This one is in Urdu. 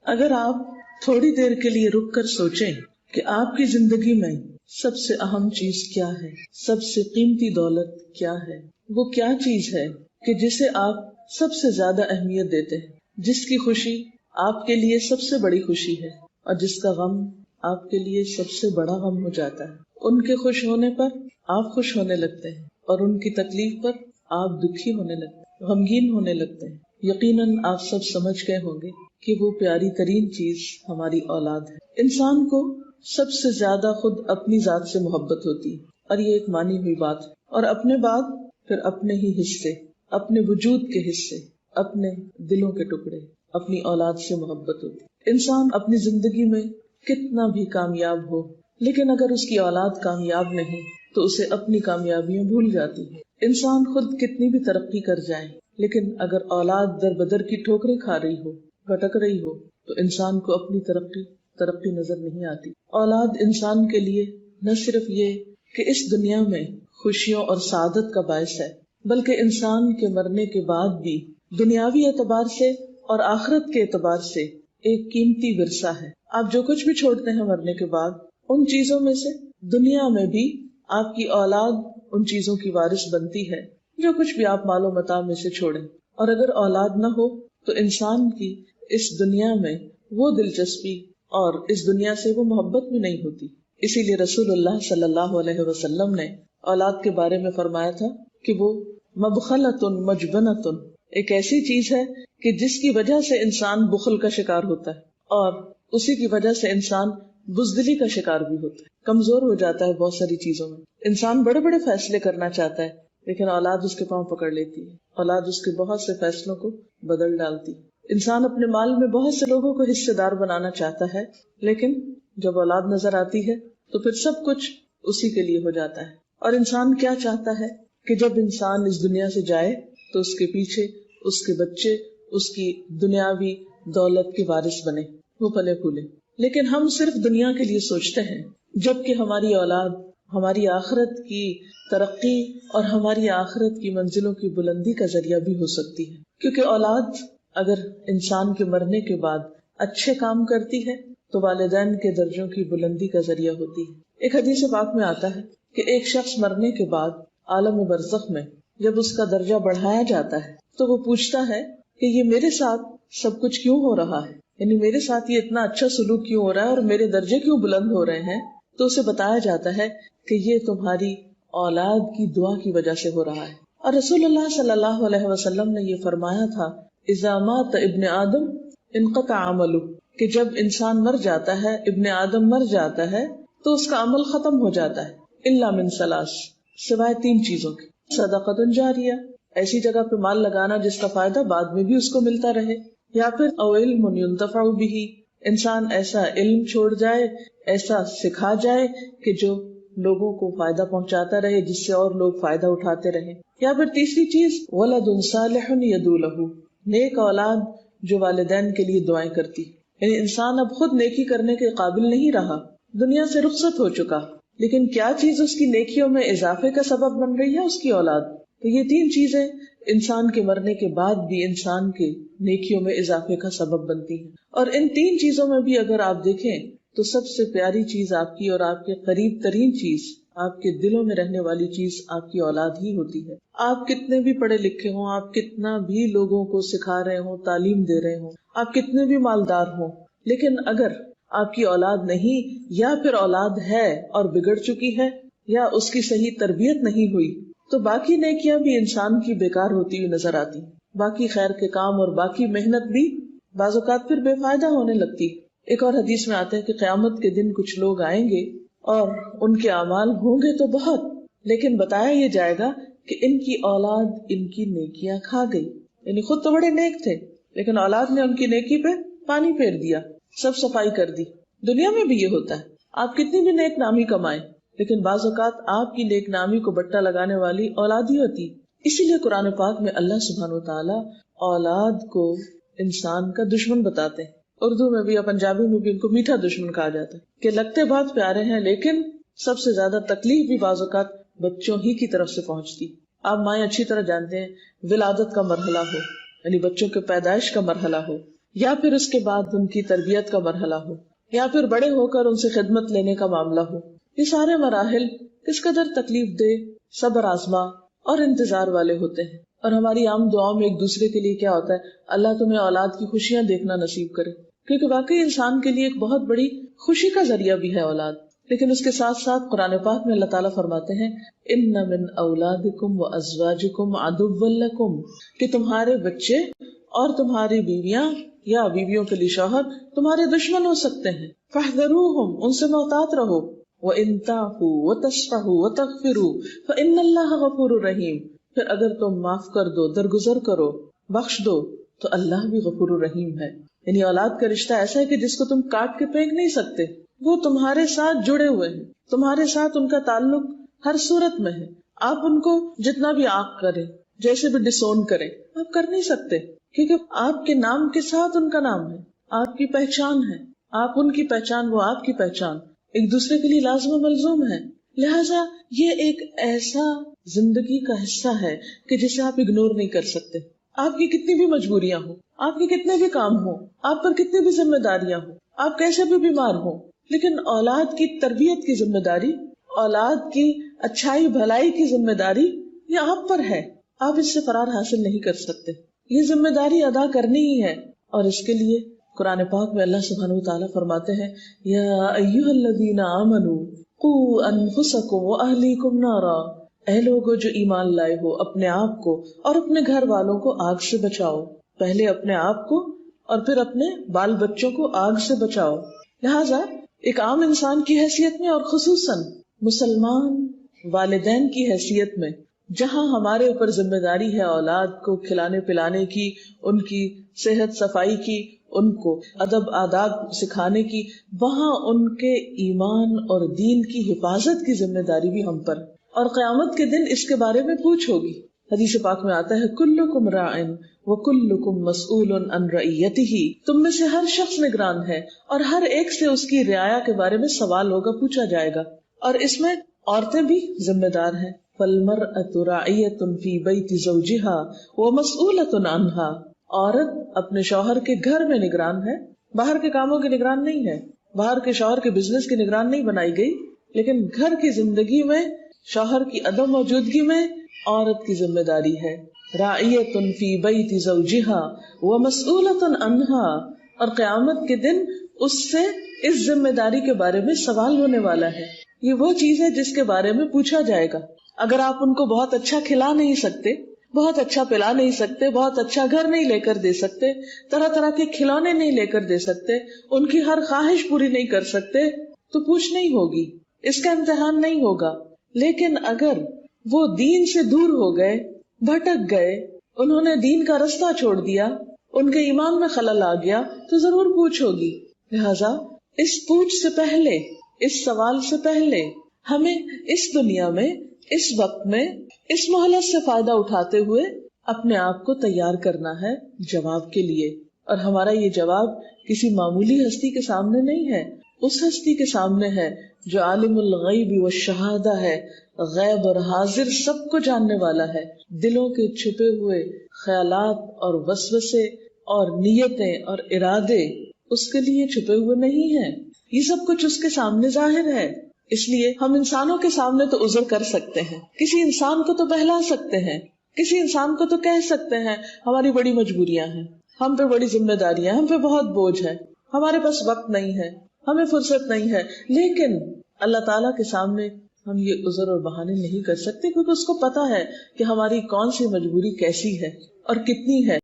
اگر آپ تھوڑی دیر کے لیے رک کر سوچیں کہ آپ کی زندگی میں سب سے اہم چیز کیا ہے، سب سے قیمتی دولت کیا ہے، وہ کیا چیز ہے کہ جسے آپ سب سے زیادہ اہمیت دیتے ہیں، جس کی خوشی آپ کے لیے سب سے بڑی خوشی ہے اور جس کا غم آپ کے لیے سب سے بڑا غم ہو جاتا ہے۔ ان کے خوش ہونے پر آپ خوش ہونے لگتے ہیں اور ان کی تکلیف پر آپ دکھی ہونے لگتے ہیں، غمگین ہونے لگتے ہیں۔ یقیناً آپ سب سمجھ گئے ہوں گے کہ وہ پیاری ترین چیز ہماری اولاد ہے۔ انسان کو سب سے زیادہ خود اپنی ذات سے محبت ہوتی ہے، اور یہ ایک مانی ہوئی بات ہے، اور اپنے بعد پھر اپنے ہی حصے، اپنے وجود کے حصے، اپنے دلوں کے ٹکڑے، اپنی اولاد سے محبت ہوتی ہے۔ انسان اپنی زندگی میں کتنا بھی کامیاب ہو، لیکن اگر اس کی اولاد کامیاب نہیں تو اسے اپنی کامیابیاں بھول جاتی ہے۔ انسان خود کتنی بھی ترقی کر جائے، لیکن اگر اولاد در بدر کی ٹھوکریں کھا رہی ہو، بھٹک رہی ہو، تو انسان کو اپنی ترقی نظر نہیں آتی۔ اولاد انسان کے لیے نہ صرف یہ کہ اس دنیا میں خوشیوں اور سعادت کا باعث ہے، بلکہ انسان کے مرنے کے بعد بھی دنیاوی اعتبار سے اور آخرت کے اعتبار سے ایک قیمتی ورثہ ہے۔ آپ جو کچھ بھی چھوڑتے ہیں مرنے کے بعد، ان چیزوں میں سے دنیا میں بھی آپ کی اولاد ان چیزوں کی وارث بنتی ہے، جو کچھ بھی آپ مال و متاع میں سے چھوڑیں۔ اور اگر اولاد نہ ہو تو انسان کی اس دنیا میں وہ دلچسپی اور اس دنیا سے وہ محبت بھی نہیں ہوتی۔ اسی لیے رسول اللہ صلی اللہ علیہ وسلم نے اولاد کے بارے میں فرمایا تھا کہ وہ مبخلۃ مجبنۃ، ایک ایسی چیز ہے کہ جس کی وجہ سے انسان بخل کا شکار ہوتا ہے، اور اسی کی وجہ سے انسان بزدلی کا شکار بھی ہوتا ہے، کمزور ہو جاتا ہے بہت ساری چیزوں میں۔ انسان بڑے بڑے فیصلے کرنا چاہتا ہے، لیکن اولاد اس کے پاؤں پکڑ لیتی ہے، اولاد اس کے بہت سے فیصلوں کو بدل ڈالتی ہے۔ انسان اپنے مال میں بہت سے لوگوں کو حصے دار بنانا چاہتا ہے، لیکن جب اولاد نظر آتی ہے تو پھر سب کچھ اسی کے لیے ہو جاتا ہے۔ اور انسان کیا چاہتا ہے کہ جب انسان اس دنیا سے جائے تو اس کے پیچھے اس کے بچے اس کی دنیاوی دولت کے وارث بنے، وہ پلے پھولے۔ لیکن ہم صرف دنیا کے لیے سوچتے ہیں، جبکہ ہماری اولاد ہماری آخرت کی ترقی اور ہماری آخرت کی منزلوں کی بلندی کا ذریعہ بھی ہو سکتی ہے، کیونکہ اولاد اگر انسان کے مرنے کے بعد اچھے کام کرتی ہے تو والدین کے درجوں کی بلندی کا ذریعہ ہوتی ہے۔ ایک حدیث پاک میں آتا ہے کہ ایک شخص مرنے کے بعد عالم برزخ میں جب اس کا درجہ بڑھایا جاتا ہے تو وہ پوچھتا ہے کہ یہ میرے ساتھ سب کچھ کیوں ہو رہا ہے، یعنی میرے ساتھ یہ اتنا اچھا سلوک کیوں ہو رہا ہے اور میرے درجے کیوں بلند ہو رہے ہیں؟ تو اسے بتایا جاتا ہے کہ یہ تمہاری اولاد کی دعا کی وجہ سے ہو رہا ہے۔ اور رسول اللہ صلی اللہ علیہ وسلم نے یہ فرمایا تھا، اذا مات ابن آدم انقطع عملہ، کہ جب انسان مر جاتا ہے، ابن آدم مر جاتا ہے تو اس کا عمل ختم ہو جاتا ہے، الا من ثلاث، سوائے تین چیزوں کے، صدقۃ جاریہ، ایسی جگہ پہ مال لگانا جس کا فائدہ بعد میں بھی اس کو ملتا رہے، یا پھر او علم ينتفع به، انسان ایسا علم چھوڑ جائے، ایسا سکھا جائے کہ جو لوگوں کو فائدہ پہنچاتا رہے، جس سے اور لوگ فائدہ اٹھاتے رہیں، یا پھر تیسری چیز ولد صالح يدعو له، نیک اولاد جو والدین کے لیے دعائیں کرتی۔ یعنی انسان اب خود نیکی کرنے کے قابل نہیں رہا، دنیا سے رخصت ہو چکا، لیکن کیا چیز اس کی نیکیوں میں اضافے کا سبب بن رہی ہے؟ اس کی اولاد۔ تو یہ تین چیزیں انسان کے مرنے کے بعد بھی انسان کے نیکیوں میں اضافے کا سبب بنتی ہیں، اور ان تین چیزوں میں بھی اگر آپ دیکھیں تو سب سے پیاری چیز آپ کی اور آپ کے قریب ترین چیز، آپ کے دلوں میں رہنے والی چیز آپ کی اولاد ہی ہوتی ہے۔ آپ کتنے بھی پڑھے لکھے ہوں، آپ کتنا بھی لوگوں کو سکھا رہے ہوں، تعلیم دے رہے ہوں، آپ کتنے بھی مالدار ہوں، لیکن اگر آپ کی اولاد نہیں، یا پھر اولاد ہے اور بگڑ چکی ہے، یا اس کی صحیح تربیت نہیں ہوئی، تو باقی نیکیاں بھی انسان کی بیکار ہوتی ہوئی نظر آتی، باقی خیر کے کام اور باقی محنت بھی بعض اوقات پھر بے فائدہ ہونے لگتی۔ ایک اور حدیث میں آتا ہے کہ قیامت کے دن کچھ لوگ آئیں گے اور ان کے اعمال ہوں گے تو بہت، لیکن بتایا یہ جائے گا کہ ان کی اولاد ان کی نیکیاں کھا گئی، یعنی خود تو بڑے نیک تھے لیکن اولاد نے ان کی نیکی پہ پانی پھیر دیا، سب صفائی کر دی۔ دنیا میں بھی یہ ہوتا ہے، آپ کتنی بھی نیک نامی کمائیں لیکن بعض اوقات آپ کی نیک نامی کو بٹا لگانے والی اولاد ہی ہوتی۔ اسی لیے قرآن پاک میں اللہ سبحانہ وتعالی اولاد کو انسان کا دشمن بتاتے ہیں۔ اردو میں بھی یا پنجابی میں بھی ان کو میٹھا دشمن کہا جاتا ہے کہ لگتے بہت پیارے ہیں لیکن سب سے زیادہ تکلیف بھی بعض اوقات بچوں ہی کی طرف سے پہنچتی۔ آپ مائیں اچھی طرح جانتے ہیں، ولادت کا مرحلہ ہو، یعنی بچوں کے پیدائش کا مرحلہ ہو، یا پھر اس کے بعد ان کی تربیت کا مرحلہ ہو، یا پھر بڑے ہو کر ان سے خدمت لینے کا معاملہ ہو، یہ سارے مراحل کس قدر تکلیف دہ، صبر آزما اور انتظار والے ہوتے ہیں. اور ہماری عام دعاؤں میں ایک دوسرے کے لیے کیا ہوتا ہے؟ اللہ تمہیں اولاد کی خوشیاں دیکھنا نصیب کرے، کیونکہ واقعی انسان کے لیے ایک بہت بڑی خوشی کا ذریعہ بھی ہے اولاد. لیکن اس کے ساتھ ساتھ قرآن پاک میں اللہ تعالیٰ فرماتے ہیں ان من اولادکم وازواجکم عدوا لکم، کہ تمہارے بچے اور تمہاری بیویاں یا بیویوں کے لیے شوہر تمہارے دشمن ہو سکتے ہیں. فاحذروہم، ان سے محتاط رہو. وان تعفوا وتصفحوا وتغفروا فان اللہ غفور رحیم، پھر اگر تم معاف کر دو، درگزر کرو، بخش دو، تو اللہ بھی غفور رحیم ہے. یعنی اولاد کا رشتہ ایسا ہے کہ جس کو تم کاٹ کے پھینک نہیں سکتے، وہ تمہارے ساتھ جڑے ہوئے ہیں، تمہارے ساتھ ان کا تعلق ہر صورت میں ہے. آپ ان کو جتنا بھی عاق کریں، جیسے بھی ڈسون کریں، آپ کر نہیں سکتے، کیونکہ آپ کے نام کے ساتھ ان کا نام ہے، آپ کی پہچان ہے، آپ ان کی پہچان، وہ آپ کی پہچان، ایک دوسرے کے لیے لازم و ملزوم ہے. لہٰذا یہ ایک ایسا زندگی کا حصہ ہے کہ جسے آپ اگنور نہیں کر سکتے. آپ کی کتنی بھی مجبوریاں ہوں، آپ کے کتنے بھی کام ہوں، آپ پر کتنی بھی ذمہ داریاں ہوں، آپ کیسے بھی بیمار ہوں، لیکن اولاد کی تربیت کی ذمہ داری، اولاد کی اچھائی بھلائی کی ذمہ داری یہ آپ پر ہے. آپ اس سے فرار حاصل نہیں کر سکتے، یہ ذمہ داری ادا کرنی ہی ہے. اور اس کے لیے قرآن پاک میں اللہ سبحانہ وتعالیٰ فرماتے ہیں یا ایھا الذین آمنوا قوا انفسکم واہلیکم نارا، اے لوگو جو ایمان لائے ہو، اپنے آپ کو اور اپنے گھر والوں کو آگ سے بچاؤ. پہلے اپنے آپ کو اور پھر اپنے بال بچوں کو آگ سے بچاؤ. لہٰذا ایک عام انسان کی حیثیت میں اور خصوصاً مسلمان والدین کی حیثیت میں، جہاں ہمارے اوپر ذمہ داری ہے اولاد کو کھلانے پلانے کی، ان کی صحت صفائی کی، ان کو ادب آداب سکھانے کی، وہاں ان کے ایمان اور دین کی حفاظت کی ذمہ داری بھی ہم پر. اور قیامت کے دن اس کے بارے میں پوچھ ہوگی. حدیث پاک میں آتا ہے کلکم راعٍ وکلکم مسئول عن رعیتہ، تم میں سے ہر شخص نگران ہے اور ہر ایک سے اس کی رعایا کے بارے میں سوال ہوگا، پوچھا جائے گا. اور اس میں عورتیں بھی ذمہ دار ہیں. فالمرأة راعیۃ فی بیت زوجہا ومسئولۃ عنہا، عورت اپنے شوہر کے گھر میں نگران ہے، باہر کے کاموں کی نگران نہیں ہے. باہر کے شوہر کے بزنس کی نگران نہیں بنائی گئی، لیکن گھر کی زندگی میں شوہر کی عدم موجودگی میں عورت کی ذمہ داری ہے. راعیۃ فی بیت زوجہا ومسئولۃ عنہا، اور قیامت کے دن اس سے اس ذمہ داری کے بارے میں سوال ہونے والا ہے. یہ وہ چیز ہے جس کے بارے میں پوچھا جائے گا. اگر آپ ان کو بہت اچھا کھلا نہیں سکتے، بہت اچھا پلا نہیں سکتے، بہت اچھا گھر نہیں لے کر دے سکتے، طرح طرح کے کھلونے نہیں لے کر دے سکتے، ان کی ہر خواہش پوری نہیں کر سکتے، تو پوچھ نہیں ہوگی، اس کا امتحان نہیں ہوگا. لیکن اگر وہ دین سے دور ہو گئے، بھٹک گئے، انہوں نے دین کا رستہ چھوڑ دیا، ان کے ایمان میں خلل آ گیا، تو ضرور پوچھ ہوگی. لہذا اس پوچھ سے پہلے، اس سوال سے پہلے ہمیں اس دنیا میں، اس وقت میں، اس مہلت سے فائدہ اٹھاتے ہوئے اپنے آپ کو تیار کرنا ہے جواب کے لیے. اور ہمارا یہ جواب کسی معمولی ہستی کے سامنے نہیں ہے، اس ہستی کے سامنے ہے جو عالم الغیب والشہادہ ہے، غیب اور حاضر سب کو جاننے والا ہے. دلوں کے چھپے ہوئے خیالات اور وسوسے اور نیتیں اور ارادے اس کے لیے چھپے ہوئے نہیں ہیں، یہ سب کچھ اس کے سامنے ظاہر ہے. اس لیے ہم انسانوں کے سامنے تو عذر کر سکتے ہیں، کسی انسان کو تو بہلا سکتے ہیں، کسی انسان کو تو کہہ سکتے ہیں ہماری بڑی مجبوریاں ہیں، ہم پہ بڑی ذمہ داریاں، ہم پہ بہت بوجھ ہے، ہمارے پاس وقت نہیں ہے، ہمیں فرصت نہیں ہے. لیکن اللہ تعالیٰ کے سامنے ہم یہ عذر اور بہانے نہیں کر سکتے، کیونکہ اس کو پتا ہے کہ ہماری کون سی مجبوری کیسی ہے اور کتنی ہے.